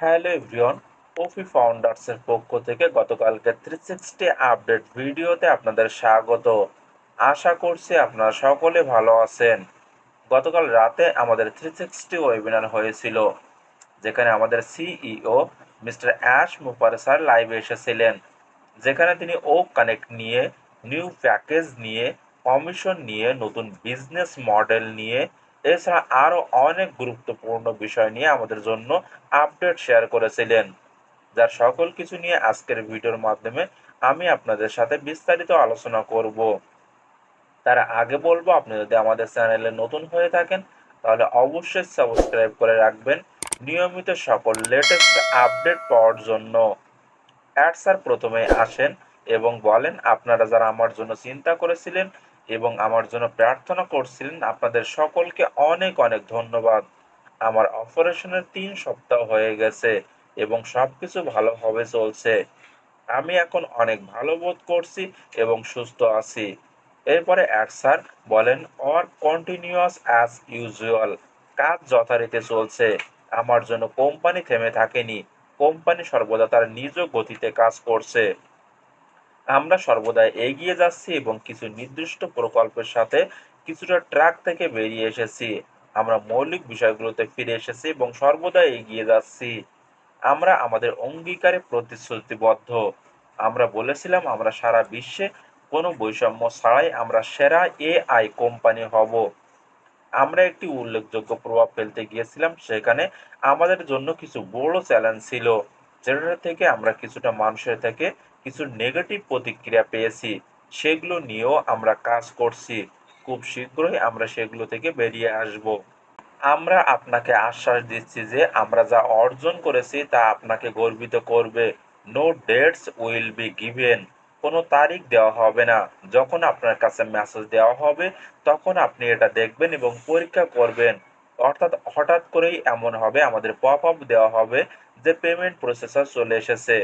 Hello everyone, poppy ফাউন্ডার্সের পক্ষ থেকে গতকালকে 360 আপডেট ভিডিওতে আপনাদের স্বাগত। আশা করছি আপনারা সকলে ভালো আছেন। গতকাল রাতে আমাদের 360 ওয়েবিনার হয়েছিল, যেখানে আমাদের সিইও মিস্টার অ্যাশ মুপার স্যার লাইভে এসেছিলেন, যেখানে তিনি ও কানেক্ট নিয়ে, নিউ প্যাকেজ নিয়ে, কমিশন নিয়ে, নতুন বিজনেস মডেল নিয়ে, এছাড়া আরও অনেক গুরুত্বপূর্ণ বিষয় নিয়ে আমাদের জন্য আপডেট শেয়ার করেছিলেন, যার সকল কিছু নিয়ে আজকের ভিডিওর মাধ্যমে আমি আপনাদের সাথে বিস্তারিত আলোচনা করব। তার আগে বলবো, আপনি যদি আমাদের চ্যানেলে নতুন হয়ে থাকেন তাহলে অবশ্যই সাবস্ক্রাইব করে রাখবেন নিয়মিত সকল লেটেস্ট আপডেট পাওয়ার জন্য। স্যার প্রথমে আসেন এবং বলেন, আপনারা যারা আমার জন্য চিন্তা করেছিলেন এবং আমার জন্য প্রার্থনা করছিলেন, আপনাদের সকলকে অনেক অনেক ধন্যবাদ। আমার অপারেশনের 3 সপ্তাহ হয়ে গেছে এবং সবকিছু ভালোভাবে চলছে। আমি এখন অনেক ভালো বোধ করছি এবং সুস্থ আছি। এরপরে স্যার বলেন, ওয়ার্ক কন্টিনিউয়াস অ্যাজ ইউজুয়াল। কাজ যথারীতি চলছে। আমার জন্য কোম্পানি থেমে থাকেনি। কোম্পানি সর্বদা তার নিজ গতিতে কাজ করছে। আমরা সর্বদা এগিয়ে যাচ্ছি এবং কিছু নির্দিষ্ট প্রকল্পের সাথে কিছুটা ট্র্যাক থেকে বেরিয়ে এসেছি। আমরা মৌলিক বিষয়গুলোতে ফিরে এসেছি এবং সর্বদা এগিয়ে যাচ্ছি। আমরা আমাদের অঙ্গীকারে প্রতিশ্রুতিবদ্ধ। আমরা বলেছিলাম আমরা সারা বিশ্বে কোনো বৈষম্য ছাড়াই আমরা সেরা এআই কোম্পানি হব। আমরা একটি উল্লেখযোগ্য প্রভাব ফেলতে গিয়েছিলাম, সেখানে আমাদের জন্য কিছু বড় চ্যালেঞ্জ ছিল, যেটা থেকে আমরা কিছুটা মানুষের থেকে কিছু নেগেটিভ প্রতিক্রিয়া পেয়েছি। সেগুলো নিয়েও আমরা কাজ করছি। খুব শীঘ্রই আমরা সেগুলো থেকে বেরিয়ে আসব। আমরা আপনাকে আশ্বাস দিচ্ছি যে আমরা যা অর্জন করেছি তা আপনাকে গর্বিত করবে। No dates will be given. কোনো তারিখ দেওয়া হবে না। যখন আপনার কাছে মেসেজ দেওয়া হবে তখন আপনি এটা দেখবেন এবং পরীক্ষা করবেন। অর্থাৎ হঠাৎ করেই এমন হবে, আমাদের পপ আপ দেওয়া হবে যে পেমেন্ট প্রসেসর চলে এসেছে,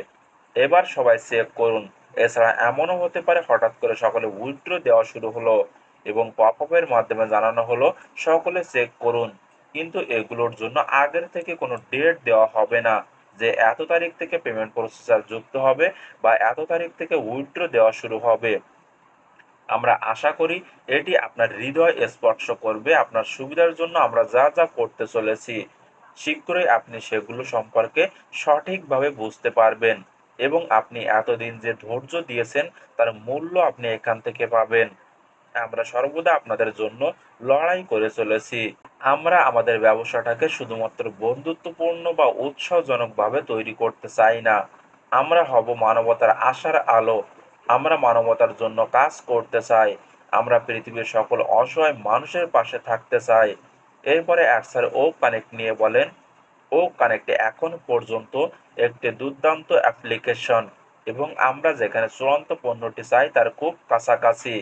এবার সবাই চেক করুন। এছাড়া এমনও হতে পারে হঠাৎ করে সকলে উইথড্র দেওয়া শুরু হলো এবং পপ আপের মাধ্যমে জানানো হলো সকলে চেক করুন। কিন্তু এগুলোর জন্য আগের থেকে কোনো ডেট দেওয়া হবে না যে এত তারিখ থেকে পেমেন্ট প্রসেসর যুক্ত হবে বা এত তারিখ থেকে উইথড্র দেওয়া শুরু হবে। আমরা আশা করি এটি আপনার হৃদয় স্পর্শ করবে। আপনার সুবিধার জন্য আমরা যা যা করতে চলেছি, শীঘ্রই আপনি সেগুলো সম্পর্কে সঠিকভাবে বুঝতে পারবেন এবং আপনি এতদিন যে ধৈর্য দিয়েছেন তার মূল্য আপনি এখান থেকে পাবেন। আমরা সর্বদা আপনাদের জন্য লড়াই করে চলেছি। আমরা আমাদের ব্যবসাটাকে শুধুমাত্র বন্ধুত্বপূর্ণ বা উৎসাহজনকভাবে তৈরি করতে চাই না। আমরা হব মানবতার আশার আলো। আমরা মানবতার জন্য কাজ করতে চাই। আমরা পৃথিবীর সকল অসহায় মানুষের পাশে থাকতে চাই। এরপরে স্যার ও কানেক্ট নিয়ে বলেন, ও কানেক্টে এখন পর্যন্ত একটি দুর্দান্ত অ্যাপ্লিকেশন এবং আমরা যেখানে চূড়ান্ত পণ্যটি চাই তার খুব কাছাকাছি।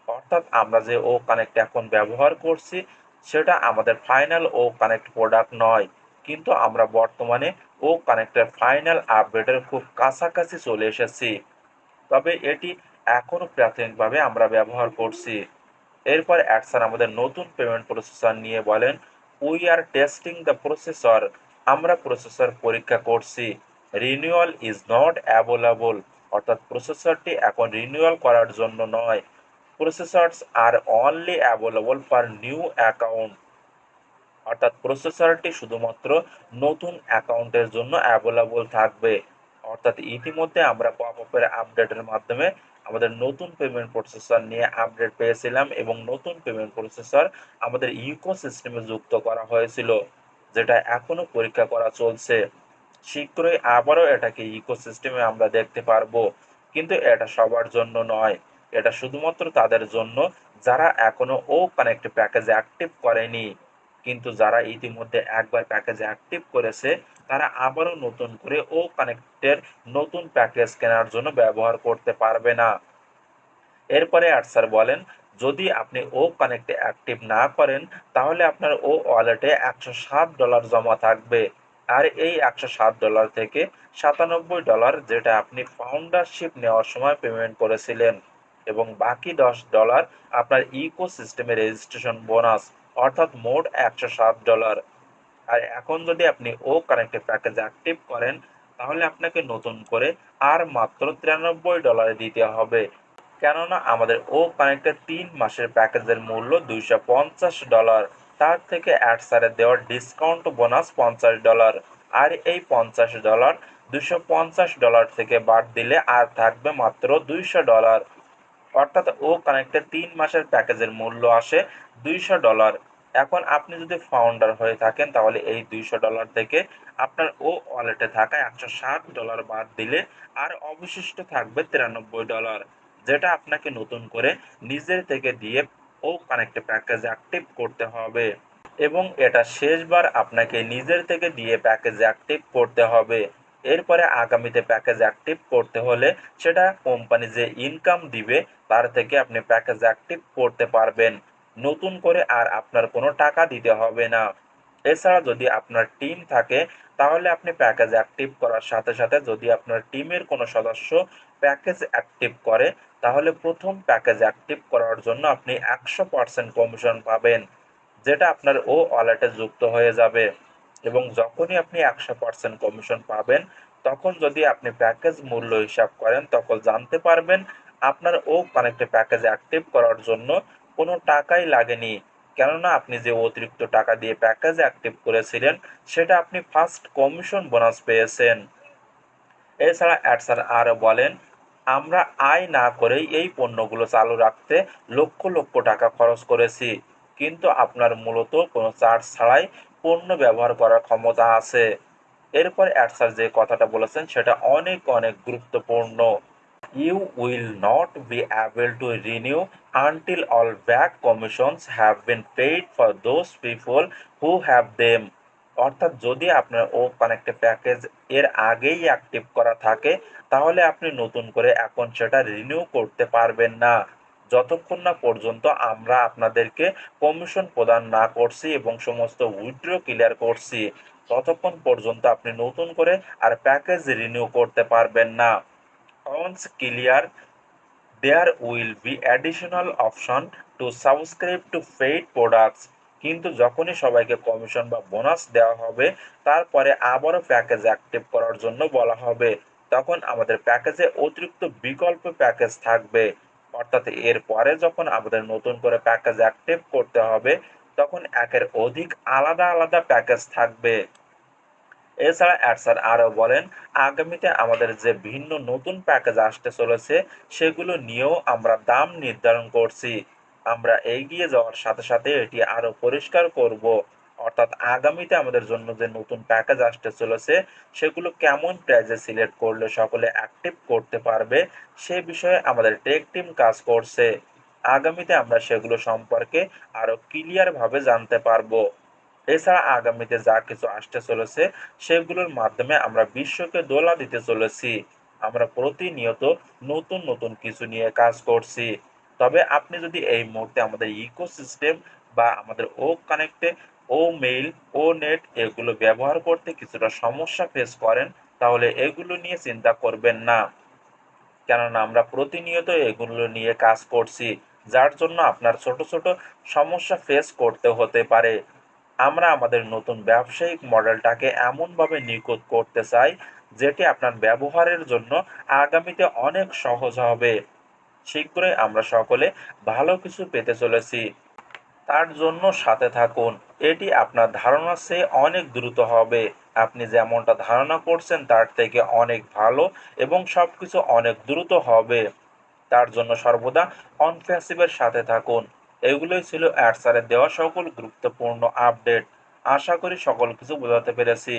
অর্থাৎ আমরা যে ও কানেক্ট এখন ব্যবহার করছি সেটা আমাদের ফাইনাল ও কানেক্ট প্রোডাক্ট নয়, কিন্তু আমরা বর্তমানে ও কানেক্টের ফাইনাল আপডেটের খুব কাছাকাছি চলে এসেছি, তবে এটি এখনও প্রাথমিকভাবে আমরা ব্যবহার করছি। এরপর স্যার আমাদের নতুন পেমেন্ট প্রসেসর নিয়ে বলেন, we are testing the processor. আমরা প্রসেসর পরীক্ষা করছি। Renewal is not available. অর্থাৎ প্রসেসরটি এখন রিনিউয়াল করার জন্য নয়। Processors are only available for new account. অর্থাৎ প্রসেসরটি শুধুমাত্র নতুন অ্যাকাউন্টের জন্য অ্যাভেলেবল থাকবে। অর্থাৎ ইতিমধ্যে আমরা পপ আপের আপডেটের মাধ্যমে আমাদের নতুন পেমেন্ট প্রসেসর নিয়ে আপডেট পেয়েছিলাম এবং নতুন পেমেন্ট প্রসেসর আমাদের ইকোসিস্টেমে যুক্ত করা হয়েছিল, যেটা এখনো পরীক্ষা করা চলছে। শীঘ্রই আবারও এটাকে ইকোসিস্টেমে আমরা দেখতে পারবো, কিন্তু এটা সবার জন্য নয়। এটা শুধুমাত্র তাদের জন্য যারা এখনো ও কানেক্ট প্যাকেজ অ্যাক্টিভ করেনি। কিন্তু যারা ইতিমধ্যে একবার প্যাকেজ অ্যাক্টিভ করেছে তারা আবারও নতুন করে ও কানেক্টের নতুন প্যাকেজ কেনার জন্য ব্যবহার করতে পারবে না। এরপরে স্যার বলেন, যদি আপনি ও কানেক্টে অ্যাক্টিভ না করেন তাহলে আপনার ও ওয়ালেটে $107 জমা থাকবে। আর এই $107 থেকে $97, যেটা আপনি ফাউন্ডারশিপ নেওয়ার সময় পেমেন্ট করেছিলেন, এবং বাকি $10 আপনার ইকোসিস্টেমে রেজিস্ট্রেশন বোনাস, অর্থাৎ মোট $107। আর এখন যদি আপনি ও কানেক্টেড প্যাকেজ অ্যাক্টিভ করেন তাহলে আপনাকে নতুন করে আর মাত্র $93 দিতে হবে, কেননা আমাদের ও কানেক্টেড 3 মাসের প্যাকেজের মূল্য $250। তার থেকে অ্যাডসারে দেওয়া ডিসকাউন্ট বোনাস $50। আর এই $50 $250 থেকে বাদ দিলে আর থাকবে মাত্র $200। অর্থাৎ ও কানেক্টের 3 মাসের প্যাকেজের মূল্য আসে $200। এখন আপনি যদি ফাউন্ডার হয়ে থাকেন তাহলে এই $200 থেকে আপনার ও ওয়ালেটে থাকা $160 বাদ দিলে আর অবশিষ্ট থাকবে $93, যেটা আপনাকে নতুন করে নিজের থেকে দিয়ে ও কানেক্টে প্যাকেজ অ্যাক্টিভ করতে হবে। এবং এটা শেষবার আপনাকে নিজের থেকে দিয়ে প্যাকেজ অ্যাক্টিভ করতে হবে। এরপরে আগামীতে প্যাকেজ অ্যাক্টিভ করতে হলে সেটা কোম্পানি যে ইনকাম দিবে তার থেকে আপনি প্যাকেজ অ্যাক্টিভ করতে পারবেন, নতুন করে আর আপনার কোনো টাকা দিতে হবে না। এছাড়া যদি আপনার টিম থাকে তাহলে আপনি প্যাকেজ অ্যাক্টিভ করার সাথে সাথে যদি আপনার টিমের কোনো সদস্য প্যাকেজ অ্যাক্টিভ করে তাহলে প্রথম প্যাকেজ অ্যাক্টিভ করার জন্য আপনি 100% কমিশন পাবেন, যেটা আপনার ও ওয়ালেটে যুক্ত হয়ে যাবে। এবং যখনই আপনি 100% কমিশন পাবেন তখন যদি আপনি প্যাকেজ মূল্য হিসাব করেন তখন জানতে পারবেন আপনার ও কানেক্টে প্যাকেজ অ্যাক্টিভ করার জন্য কোনো টাকাই লাগেনি, কেননা আপনি যে অতিরিক্ত টাকা দিয়ে প্যাকেজ অ্যাক্টিভ করেছিলেন সেটা আপনি ফার্স্ট কমিশন বোনাস পেয়েছেন। এছাড়া অ্যাডসার আরও বলেন, আমরা আয় না করেই এই পণ্যগুলো চালু রাখতে লক্ষ লক্ষ টাকা খরচ করেছি, কিন্তু আপনার মূলত কোনো চার্জ ছাড়াই পণ্য ব্যবহার করার ক্ষমতা আছে। এরপর অ্যাডসার যে কথাটা বলেছেন সেটা অনেক অনেক গুরুত্বপূর্ণ। You will not be able to renew until all back commissions have been paid for those people who have them. অর্থাৎ যদি আপনার ও কানেক্টে প্যাকেজ এর আগেই অ্যাক্টিভ করা থাকে তাহলে আপনি নতুন করে এখন সেটা রিনিউ করতে পারবেন না, যতক্ষণ না পর্যন্ত আমরা আপনাদেরকে কমিশন প্রদান না করছি এবং সমস্ত উইথড্র ক্লিয়ার করছি, ততক্ষণ পর্যন্ত আপনি নতুন করে আর প্যাকেজ রিনিউ করতে পারবেন না। Once clear, there will be additional option to subscribe to paid products, কিন্তু যখনই সবাইকে কমিশন বা বোনাস দেওয়া হবে তারপরে আবারও প্যাকেজ অ্যাক্টিভ করার জন্য বলা হবে, তখন আমাদের প্যাকেজে অতিরিক্ত বিকল্প প্যাকেজ থাকবে। অর্থাৎ এর পরে যখন আমাদের নতুন করে প্যাকেজ অ্যাক্টিভ করতে হবে তখন একের অধিক আলাদা আলাদা প্যাকেজ থাকবে। এছাড়া অ্যাডসার আরও বলেন, আগামীতে আমাদের যে ভিন্ন নতুন প্যাকেজ আসতে চলেছে সেগুলো নিয়েও আমরা দাম নির্ধারণ করছি। আমরা এগিয়ে যাওয়ার সাথে সাথে এটি আরও পরিষ্কার করব। অর্থাৎ আগামীতে আমাদের জন্য যে নতুন প্যাকেজ আসতে চলেছে সেগুলো কেমন প্রাইজে সিলেক্ট করলে সকলে অ্যাক্টিভ করতে পারবে সে বিষয়ে আমাদের টেক টিম কাজ করছে। আগামীতে আমরা সেগুলো সম্পর্কে আরও ক্লিয়ারভাবে জানতে পারবো। এছাড়া আগামীতে যা কিছু আসতে চলেছে সেগুলোর মাধ্যমে আমরা বিশ্বকে দোলা দিতে চলেছি। আমরা প্রতিনিয়ত নতুন নতুন কিছু নিয়ে কাজ করছি। তবে আপনি যদি এই মুহূর্তে আমাদের ইকোসিস্টেম বা আমাদের ও কানেক্টে ও মেইল ও নেট এগুলো ব্যবহার করতে কিছুটা সমস্যা ফেস করেন তাহলে এগুলো নিয়ে চিন্তা করবেন না, কেননা আমরা প্রতিনিয়ত এগুলো নিয়ে কাজ করছি, যার জন্য আপনার ছোট ছোট সমস্যা ফেস করতে হতে পারে। আমরা আমাদের নতুন ব্যবসায়িক মডেলটাকে এমনভাবে নিখুঁত করতে চাই যেটি আপনার ব্যবহারের জন্য আগামীতে অনেক সহজ হবে। শীঘ্রই আমরা সকলে ভালো কিছু পেতে চলেছি, তার জন্য সাথে থাকুন। এটি আপনার ধারণার চেয়ে অনেক দ্রুত হবে। আপনি যেমনটা ধারণা করছেন তার থেকে অনেক ভালো এবং সবকিছু অনেক দ্রুত হবে। তার জন্য সর্বদা অনপ্যাসিভের সাথে থাকুন। এগুলোই ছিল অ্যাডসারের দেওয়া সকল গুরুত্বপূর্ণ আপডেট। আশা করি সকল কিছু বোঝাতে পেরেছি।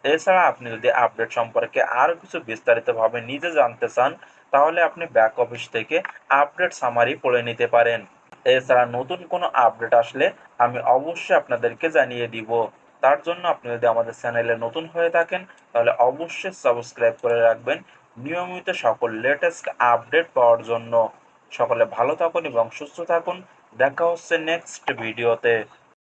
এছাড়া আপনি যদি আপডেট সম্পর্কে আরও কিছু বিস্তারিতভাবে নিজে জানতে চান তাহলে আপনি ব্যাক অফিস থেকে আপডেট সামারি পড়ে নিতে পারেন। এছাড়া নতুন কোনো আপডেট আসলে আমি অবশ্যই আপনাদেরকে জানিয়ে দিব। তার জন্য আপনি যদি আমাদের চ্যানেলে নতুন হয়ে থাকেন তাহলে অবশ্যই সাবস্ক্রাইব করে রাখবেন নিয়মিত সকল লেটেস্ট আপডেট পাওয়ার জন্য। সকলে ভালো থাকুন এবং সুস্থ থাকুন। দেখা হচ্ছে নেক্সট ভিডিওতে।